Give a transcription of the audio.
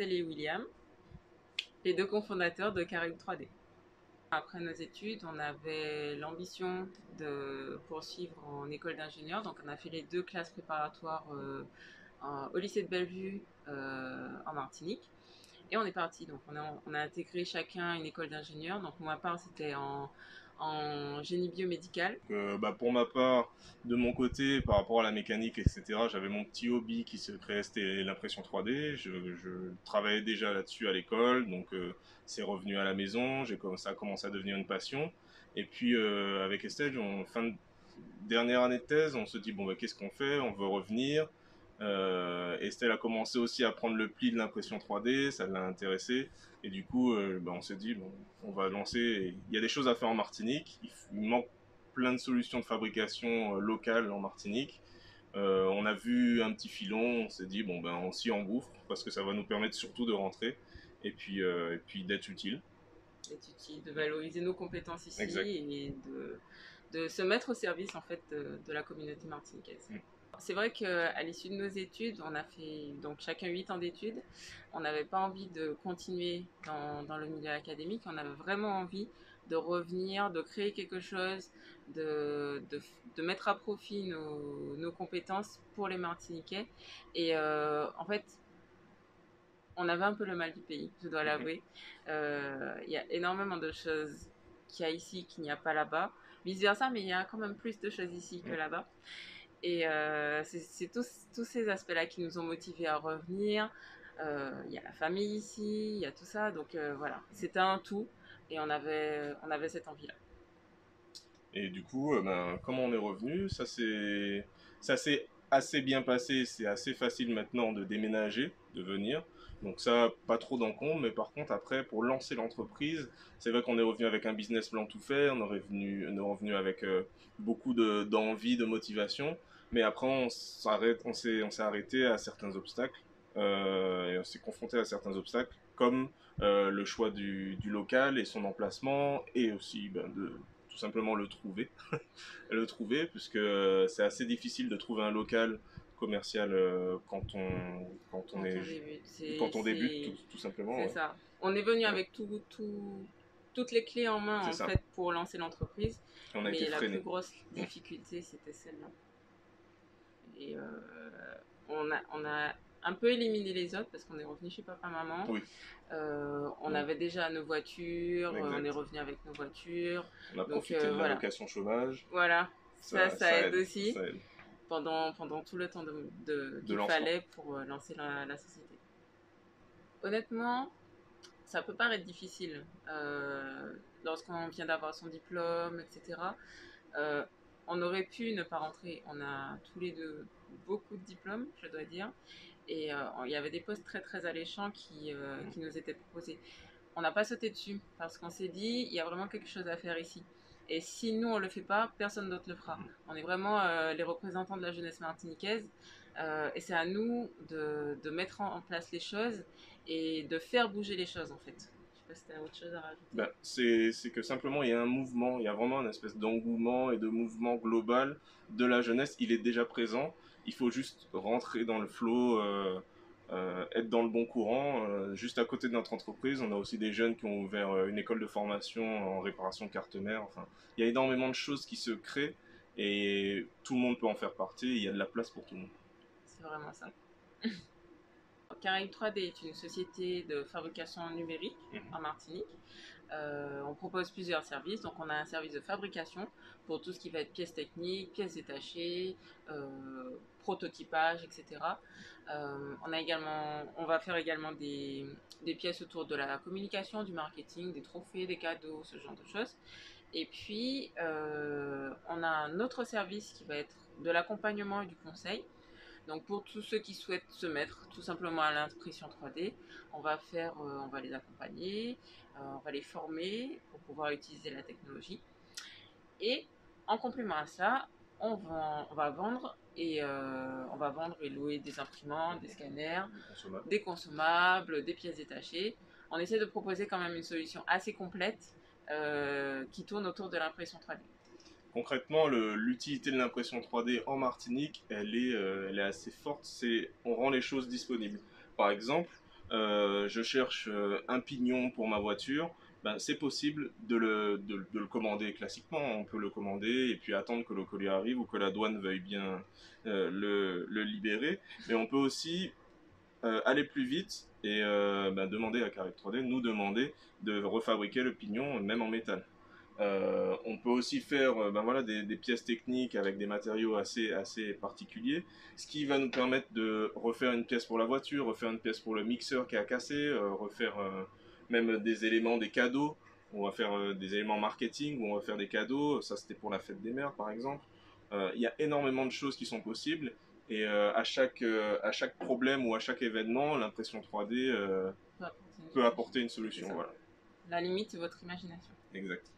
Estelle et William, les deux cofondateurs de Caraïbes 3D. Après nos études, on avait l'ambition de poursuivre en école d'ingénieur. Donc, on a fait les deux classes préparatoires au lycée de Bellevue en Martinique. Et on est parti. Donc, on a intégré chacun une école d'ingénieur. Donc, pour ma part, c'était en génie biomédical. Pour ma part, de mon côté, par rapport à la mécanique, etc., j'avais mon petit hobby qui se créait, c'était l'impression 3D. Je travaillais déjà là-dessus à l'école, donc c'est revenu à la maison. Ça a commencé à devenir une passion. Et puis avec Estelle, fin de dernière année de thèse, on se dit bon qu'est-ce qu'on fait? On veut revenir. Estelle a commencé aussi à prendre le pli de l'impression 3D, ça l'a intéressé. Et du coup, on s'est dit, bon, on va lancer. Il y a des choses à faire en Martinique. Il manque plein de solutions de fabrication locales en Martinique. On a vu un petit filon, on s'est dit, on s'y engouffre parce que ça va nous permettre surtout de rentrer et puis d'être utile. D'être utile, de valoriser nos compétences ici Exact. et de se mettre au service en fait de la communauté martiniquaise. Mm. C'est vrai qu'à l'issue de nos études, on a fait donc chacun 8 ans d'études. On n'avait pas envie de continuer dans le milieu académique. On avait vraiment envie de revenir, de créer quelque chose, de mettre à profit nos compétences pour les Martiniquais. Et en fait, on avait un peu le mal du pays, je dois l'avouer. Il y a énormément de choses qu'il y a ici qu'il n'y a pas là-bas. Vice versa, mais il y a quand même plus de choses ici que là-bas. Et c'est tous ces aspects-là qui nous ont motivés à revenir. Il y a la famille ici, il y a tout ça. Donc voilà, c'était un tout et on avait cette envie-là. Et du coup, comme on est revenu, ça s'est assez bien passé. C'est assez facile maintenant de déménager, de venir. Donc ça, pas trop d'encombre. Mais par contre, après, pour lancer l'entreprise, c'est vrai qu'on est revenu avec un business plan tout fait. On est revenu avec beaucoup d'envie, de motivation. Mais après, on s'est arrêté à certains obstacles. Et on s'est confronté à certains obstacles, comme le choix du local et son emplacement, et aussi de tout simplement le trouver. Le trouver, puisque c'est assez difficile de trouver un local commercial quand on débute tout simplement. C'est Ouais. ça. On est venu Ouais. avec toutes les clés en main C'est en ça. fait pour lancer l'entreprise, On a été mais la plus freiné. grosse difficulté c'était celle-là. Et on a un peu éliminé les autres parce qu'on est revenu chez papa-maman. Oui. On avait déjà nos voitures, on est Exact. revenu avec nos voitures. On a Donc profité de voilà. l'allocation chômage. Voilà, ça aide Aide. aussi Ça aide. pendant tout le temps De qu'il lancement. fallait pour lancer la société. Honnêtement, ça peut paraître difficile lorsqu'on vient d'avoir son diplôme, etc. Euh, on aurait pu ne pas rentrer. On a tous les deux beaucoup de diplômes, je dois dire. Et il y avait des postes très très alléchants qui nous étaient proposés. On n'a pas sauté dessus parce qu'on s'est dit, il y a vraiment quelque chose à faire ici. Et si nous, on ne le fait pas, personne d'autre le fera. On est vraiment les représentants de la jeunesse martiniquaise. Et c'est à nous de mettre en place les choses et de faire bouger les choses, en fait. Je sais pas si tu as autre chose à rajouter. C'est que simplement il y a un mouvement, il y a vraiment une espèce d'engouement et de mouvement global de la jeunesse. Il est déjà présent. Il faut juste rentrer dans le flot, être dans le bon courant. Juste à côté de notre entreprise, on a aussi des jeunes qui ont ouvert une école de formation en réparation de carte mère. Enfin, il y a énormément de choses qui se créent et tout le monde peut en faire partie. Il y a de la place pour tout le monde. C'est vraiment ça. Caraïbes 3D est une société de fabrication numérique en Martinique. On propose plusieurs services. Donc, on a un service de fabrication pour tout ce qui va être pièces techniques, pièces détachées, prototypage, etc. On va faire également des pièces autour de la communication, du marketing, des trophées, des cadeaux, ce genre de choses. Et puis, on a un autre service qui va être de l'accompagnement et du conseil. Donc pour tous ceux qui souhaitent se mettre tout simplement à l'impression 3D, on va les accompagner, on va les former pour pouvoir utiliser la technologie. Et en complément à ça, on va vendre et louer des imprimantes, des scanners, des consommables, des pièces détachées. On essaie de proposer quand même une solution assez complète qui tourne autour de l'impression 3D. Concrètement, l'utilité de l'impression 3D en Martinique, elle est assez forte. On rend les choses disponibles. Par exemple, je cherche un pignon pour ma voiture, ben, c'est possible de le commander classiquement. On peut le commander et puis attendre que le colis arrive ou que la douane veuille bien le libérer. Mais on peut aussi aller plus vite et ben, demander à Carré 3D, nous demander de refabriquer le pignon même en métal. On peut aussi faire ben voilà, des pièces techniques avec des matériaux assez particuliers, ce qui va nous permettre de refaire une pièce pour la voiture, refaire une pièce pour le mixeur qui a cassé, refaire même des éléments, des cadeaux. On va faire des éléments marketing où on va faire des cadeaux. Ça, c'était pour la fête des mères, par exemple. Il y a énormément de choses qui sont possibles. Et à chaque problème ou à chaque événement, l'impression 3D peut apporter une solution. Voilà. La limite, c'est votre imagination. Exact.